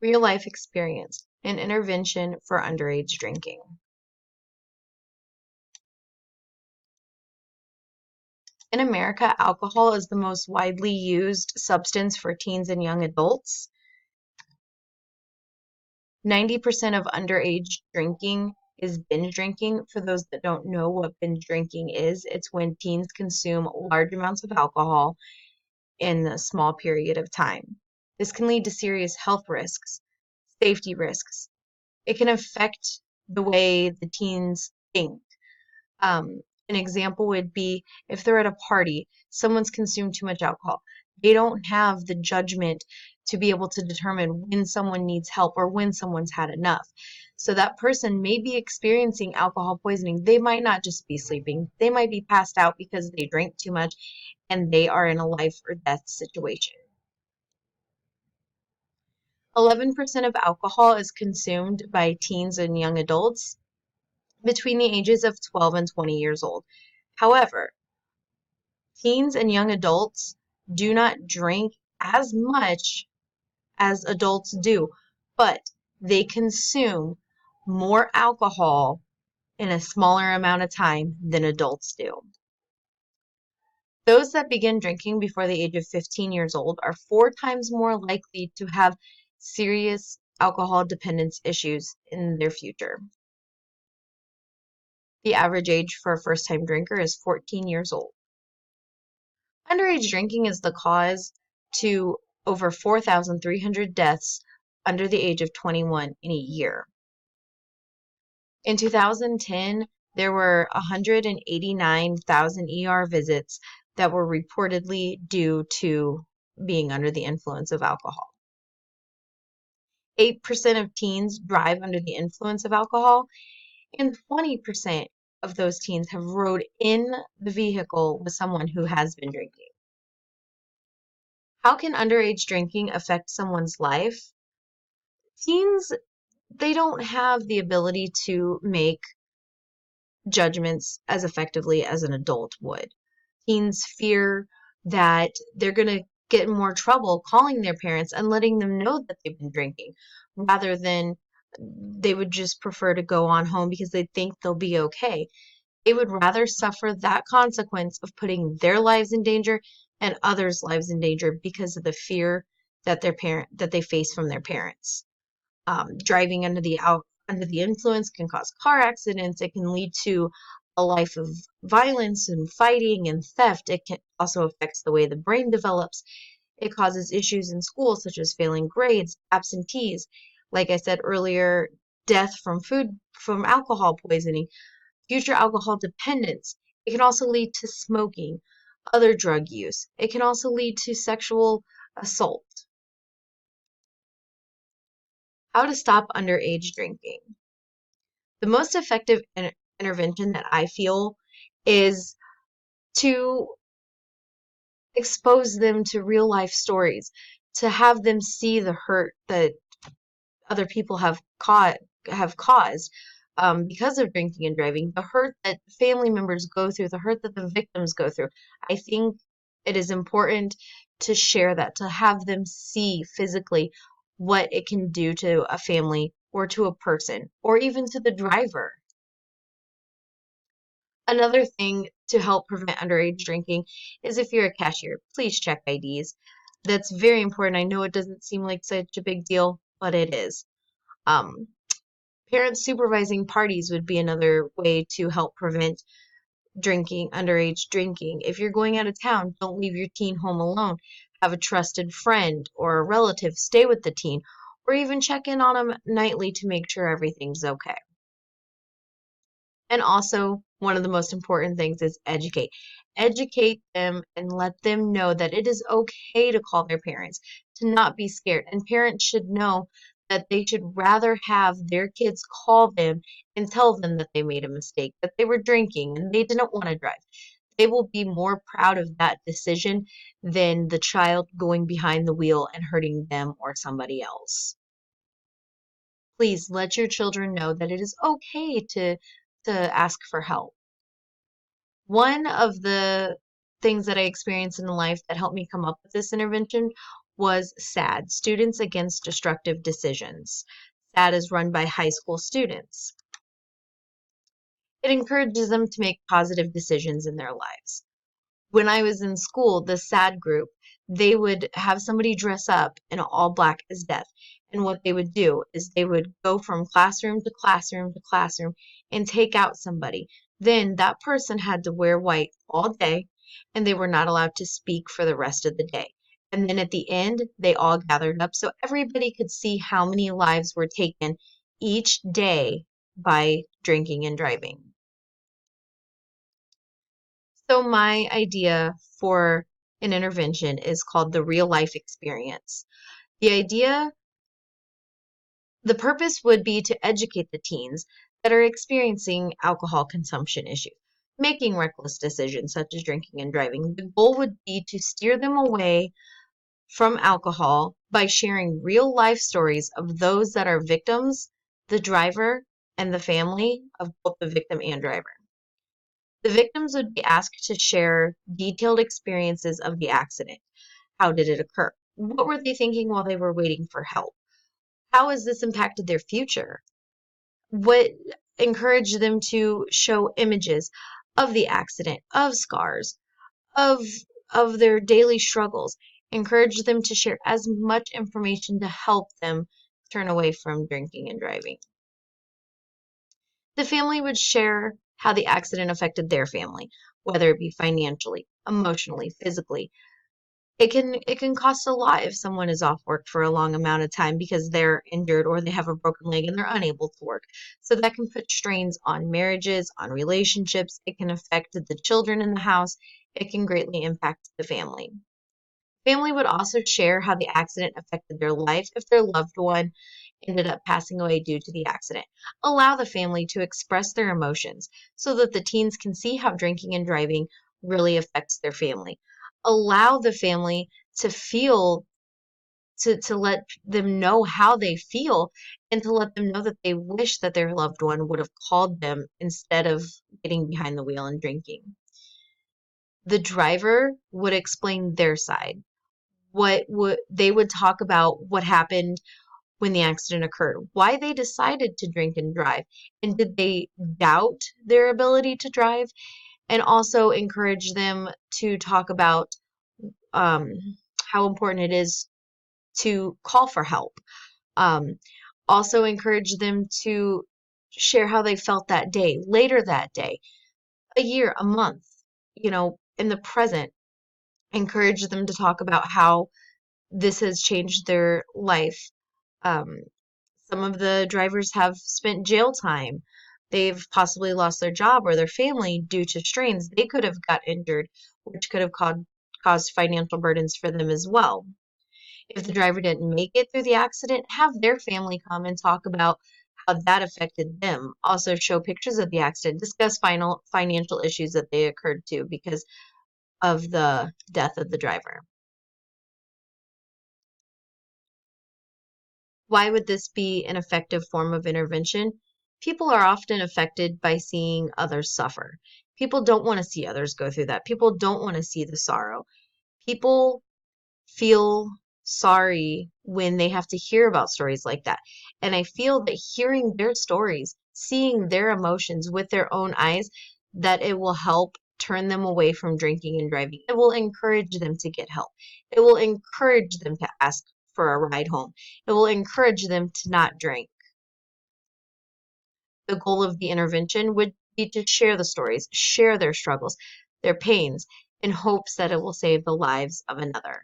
Real life experience, an intervention for underage drinking. In America, alcohol is the most widely used substance for teens and young adults. 90% of underage drinking is binge drinking. For those that don't know what binge drinking is, it's when teens consume large amounts of alcohol in a small period of time. This can lead to serious health risks, safety risks. It can affect the way the teens think. An example would be if they're at a party, someone's consumed too much alcohol. They don't have the judgment to be able to determine when someone needs help or when someone's had enough. So that person may be experiencing alcohol poisoning. They might not just be sleeping. They might be passed out because they drank too much and they are in a life or death situation. 11% of alcohol is consumed by teens and young adults between the ages of 12 and 20 years old. However, teens and young adults do not drink as much as adults do, but they consume more alcohol in a smaller amount of time than adults do. Those that begin drinking before the age of 15 years old are 4 times more likely to have serious alcohol dependence issues in their future. The average age for a first-time drinker is 14 years old. Underage drinking is the cause to over 4,300 deaths under the age of 21 in a year. In 2010, there were 189,000 ER visits that were reportedly due to being under the influence of alcohol. 8% of teens drive under the influence of alcohol, and 20% of those teens have rode in the vehicle with someone who has been drinking. How can underage drinking affect someone's life? Teens, they don't have the ability to make judgments as effectively as an adult would. Teens fear that they're going to get in more trouble calling their parents and letting them know that they've been drinking, rather than they would just prefer to go on home because they think they'll be okay. They would rather suffer that consequence of putting their lives in danger and others' lives in danger because of the fear that they face from their parents. Driving under the influence can cause car accidents. It can lead to a life of violence and fighting and theft. It can also affects the way the brain develops. It causes issues in school such as failing grades, absentees, like I said earlier, death from alcohol poisoning, future alcohol dependence. It can also lead to smoking, other drug use. It can also lead to sexual assault. How to stop underage drinking. The most effective intervention that I feel is to expose them to real life stories, to have them see the hurt that other people have caused because of drinking and driving, the hurt that family members go through, the hurt that the victims go through. I think it is important to share that, to have them see physically what it can do to a family or to a person or even to the driver. Another thing to help prevent underage drinking is if you're a cashier, please check IDs. That's very important. I know it doesn't seem like such a big deal, but it is. Um, Parents supervising parties would be another way to help prevent underage drinking. If you're going out of town, don't leave your teen home alone. Have a trusted friend or a relative stay with the teen, or even check in on them nightly to make sure everything's okay. And also, one of the most important things is educate. Educate them and let them know that it is okay to call their parents, to not be scared. And parents should know that they should rather have their kids call them and tell them that they made a mistake, that they were drinking and they didn't want to drive. They will be more proud of that decision than the child going behind the wheel and hurting them or somebody else. Please let your children know that it is okay to ask for help. One of the things that I experienced in life that helped me come up with this intervention was SAD, Students Against Destructive Decisions. SAD is run by high school students. It encourages them to make positive decisions in their lives. When I was in school, the SAD group, they would have somebody dress up in all black as death. And what they would do is they would go from classroom to classroom to classroom and take out somebody. Then that person had to wear white all day, and they were not allowed to speak for the rest of the day. And then at the end, they all gathered up so everybody could see how many lives were taken each day by drinking and driving. So my idea for an intervention is called the real life experience. The purpose would be to educate the teens that are experiencing alcohol consumption issues, making reckless decisions such as drinking and driving. The goal would be to steer them away from alcohol by sharing real life stories of those that are victims, the driver, and the family of both the victim and driver. The victims would be asked to share detailed experiences of the accident. How did it occur? What were they thinking while they were waiting for help? How has this impacted their future? What encouraged them to show images of the accident, of scars, of their daily struggles? Encourage them to share as much information to help them turn away from drinking and driving. The family would share how the accident affected their family, whether it be financially, emotionally, physically. It can cost a lot if someone is off work for a long amount of time because they're injured or they have a broken leg and they're unable to work. So that can put strains on marriages, on relationships. It can affect the children in the house. It can greatly impact the family. Family would also share how the accident affected their life if their loved one ended up passing away due to the accident. Allow the family to express their emotions so that the teens can see how drinking and driving really affects their family. Allow the family to feel, to let them know how they feel, and to let them know that they wish that their loved one would have called them instead of getting behind the wheel and drinking. The driver would explain their side. They would talk about what happened when the accident occurred, why they decided to drink and drive, and did they doubt their ability to drive, and also encourage them to talk about um, how important it is to call for help. Um, Also encourage them to share how they felt that day, later that day, a year, a month, in the present. Encourage them to talk about how this has changed their life. Um, some of the drivers have spent jail time. They've possibly lost their job or their family due to strains. They could have got injured, which could have caused financial burdens for them as well. If the driver didn't make it through the accident, have their family come and talk about how that affected them. Also show pictures of the accident, discuss financial issues that they occurred to because of the death of the driver. Why would this be an effective form of intervention? People are often affected by seeing others suffer. People don't want to see others go through that. People don't want to see the sorrow. People feel sorry when they have to hear about stories like that. And I feel that hearing their stories, seeing their emotions with their own eyes, that it will help turn them away from drinking and driving. It will encourage them to get help. It will encourage them to ask for a ride home. It will encourage them to not drink. The goal of the intervention would be to share the stories, share their struggles, their pains, in hopes that it will save the lives of another.